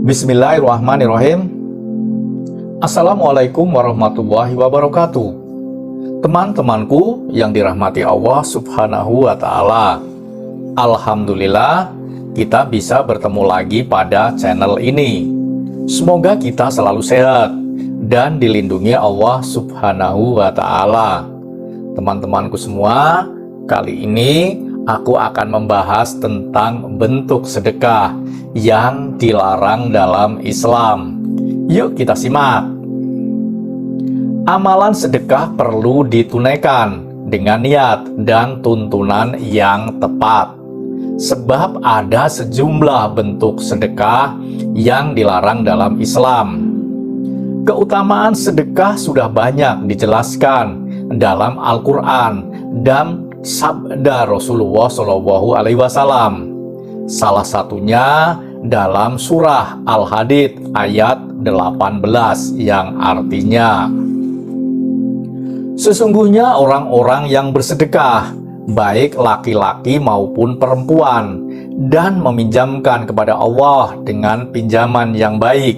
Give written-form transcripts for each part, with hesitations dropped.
Bismillahirrahmanirrahim. Assalamualaikum warahmatullahi wabarakatuh. Teman-temanku yang dirahmati Allah Subhanahu wa Ta'ala, alhamdulillah kita bisa bertemu lagi pada channel ini. Semoga kita selalu sehat dan dilindungi Allah Subhanahu wa Ta'ala. Teman-temanku semua, kali ini aku akan membahas tentang bentuk sedekah yang dilarang dalam Islam. Yuk kita simak. Amalan sedekah perlu ditunaikan dengan niat dan tuntunan yang tepat, sebab ada sejumlah bentuk sedekah yang dilarang dalam Islam. Keutamaan sedekah sudah banyak dijelaskan dalam Al-Quran dan sabda Rasulullah SAW. Salah satunya dalam surah Al-Hadid ayat 18 yang artinya, sesungguhnya orang-orang yang bersedekah, baik laki-laki maupun perempuan, dan meminjamkan kepada Allah dengan pinjaman yang baik,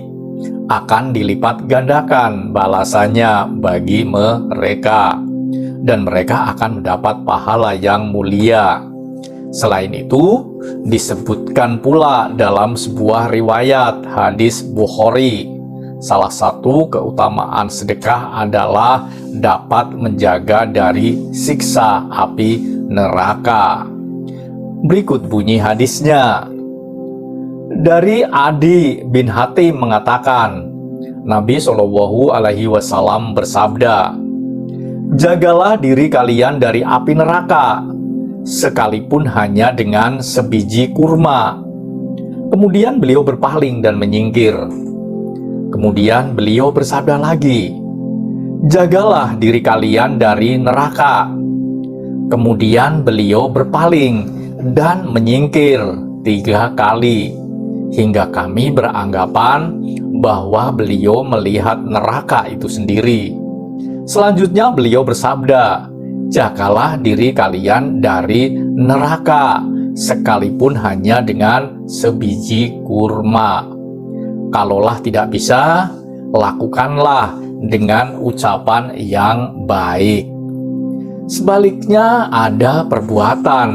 akan dilipat gandakan balasannya bagi mereka, dan mereka akan mendapat pahala yang mulia. Selain itu, disebutkan pula dalam sebuah riwayat hadis Bukhari, salah satu keutamaan sedekah adalah dapat menjaga dari siksa api neraka. Berikut bunyi hadisnya. Dari Adi bin Hatim mengatakan, Nabi SAW bersabda, jagalah diri kalian dari api neraka, sekalipun hanya dengan sebiji kurma. Kemudian beliau berpaling dan menyingkir. Kemudian beliau bersabda lagi, jagalah diri kalian dari neraka. Kemudian beliau berpaling dan menyingkir 3 kali, hingga kami beranggapan bahwa beliau melihat neraka itu sendiri. Selanjutnya beliau bersabda, jagalah diri kalian dari neraka, sekalipun hanya dengan sebiji kurma. Kalaulah tidak bisa, lakukanlah dengan ucapan yang baik. Sebaliknya, ada perbuatan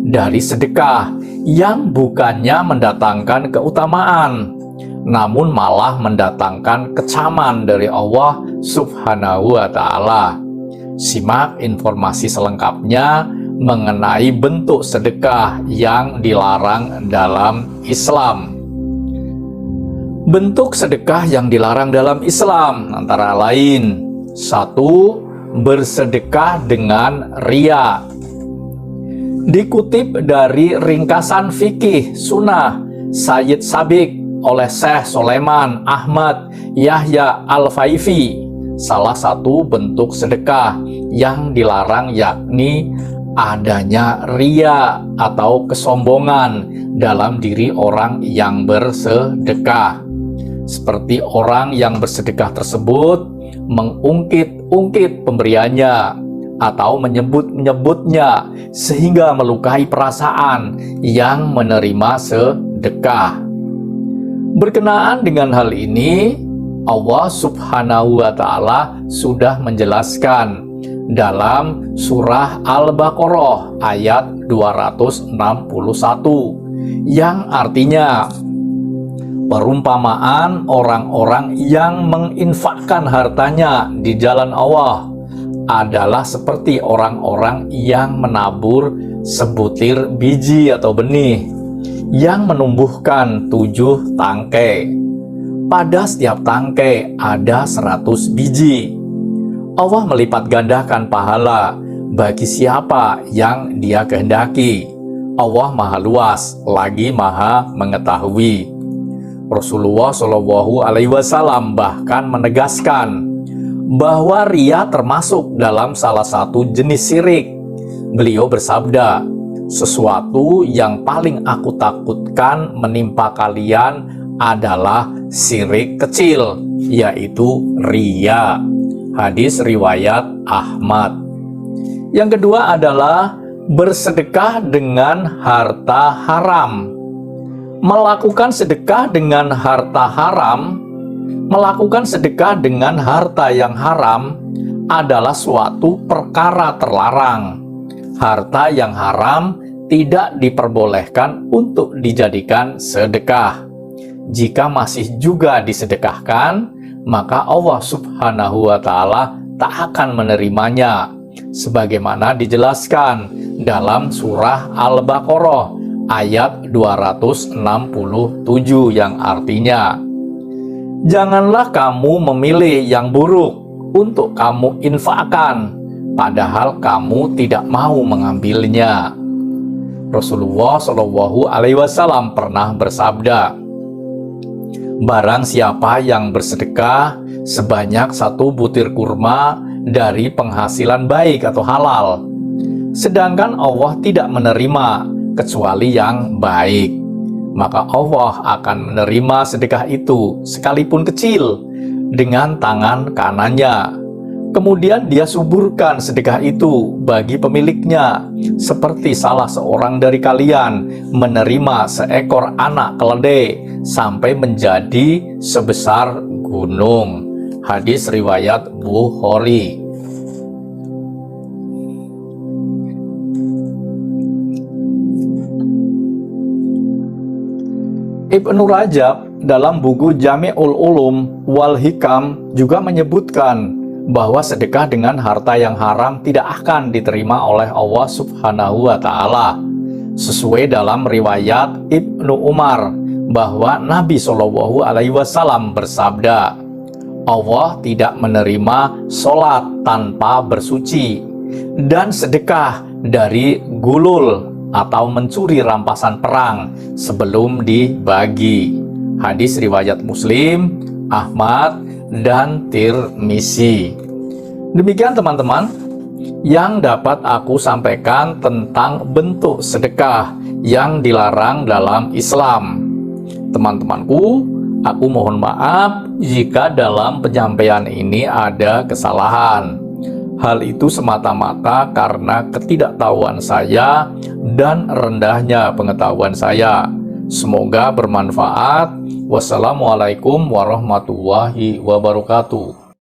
dari sedekah yang bukannya mendatangkan keutamaan, namun malah mendatangkan kecaman dari Allah Subhanahu wa Ta'ala. Simak informasi selengkapnya mengenai bentuk sedekah yang dilarang dalam Islam. Bentuk sedekah yang dilarang dalam Islam antara lain: 1. Bersedekah dengan riya. Dikutip dari ringkasan fikih sunnah Sayyid Sabiq oleh Syekh Sulaiman Ahmad Yahya Al-Faifi, salah satu bentuk sedekah yang dilarang yakni adanya riya atau kesombongan dalam diri orang yang bersedekah. Seperti orang yang bersedekah tersebut mengungkit-ungkit pemberiannya atau menyebut-nyebutnya sehingga melukai perasaan yang menerima sedekah. Berkenaan dengan hal ini, Allah Subhanahu wa Ta'ala sudah menjelaskan dalam surah Al-Baqarah ayat 261 yang artinya, perumpamaan orang-orang yang menginfakkan hartanya di jalan Allah adalah seperti orang-orang yang menabur sebutir biji atau benih yang menumbuhkan 7 tangkai. Pada setiap tangkai ada 100 biji. Allah melipat gandakan pahala bagi siapa yang Dia kehendaki. Allah Maha Luas lagi Maha Mengetahui. Rasulullah SAW bahkan menegaskan bahwa riya termasuk dalam salah satu jenis syirik. Beliau bersabda, sesuatu yang paling aku takutkan menimpa kalian adalah syirik kecil, yaitu riya. Hadis riwayat Ahmad. Yang kedua adalah bersedekah dengan harta haram. Melakukan sedekah dengan harta haram, melakukan sedekah dengan harta yang haram adalah suatu perkara terlarang. Harta yang haram tidak diperbolehkan untuk dijadikan sedekah. Jika masih juga disedekahkan, maka Allah Subhanahu wa Ta'ala tak akan menerimanya, sebagaimana dijelaskan dalam surah Al-Baqarah ayat 267 yang artinya, "Janganlah kamu memilih yang buruk untuk kamu infakkan, padahal kamu tidak mau mengambilnya." Rasulullah Shallallahu Alaihi Wasallam pernah bersabda, "Barang siapa yang bersedekah sebanyak 1 butir kurma dari penghasilan baik atau halal, sedangkan Allah tidak menerima kecuali yang baik, maka Allah akan menerima sedekah itu sekalipun kecil dengan tangan kanannya. Kemudian dia suburkan sedekah itu bagi pemiliknya, seperti salah seorang dari kalian menerima seekor anak keledai sampai menjadi sebesar gunung." Hadis riwayat Bukhari. Ibnu Rajab dalam buku Jami'ul Ulum wal Hikam juga menyebutkan bahwa sedekah dengan harta yang haram tidak akan diterima oleh Allah Subhanahu wa Ta'ala. Sesuai dalam riwayat Ibnu Umar bahwa Nabi Shallallahu Alaihi Wasallam bersabda, "Allah tidak menerima sholat tanpa bersuci dan sedekah dari gulul atau mencuri rampasan perang sebelum dibagi." Hadis riwayat Muslim, Ahmad, dan Tirmizi. Demikian teman-teman yang dapat aku sampaikan tentang bentuk sedekah yang dilarang dalam Islam. Teman-temanku, aku mohon maaf jika dalam penyampaian ini ada kesalahan. Hal itu semata-mata karena ketidaktahuan saya dan rendahnya pengetahuan saya. Semoga bermanfaat. Wassalamualaikum warahmatullahi wabarakatuh.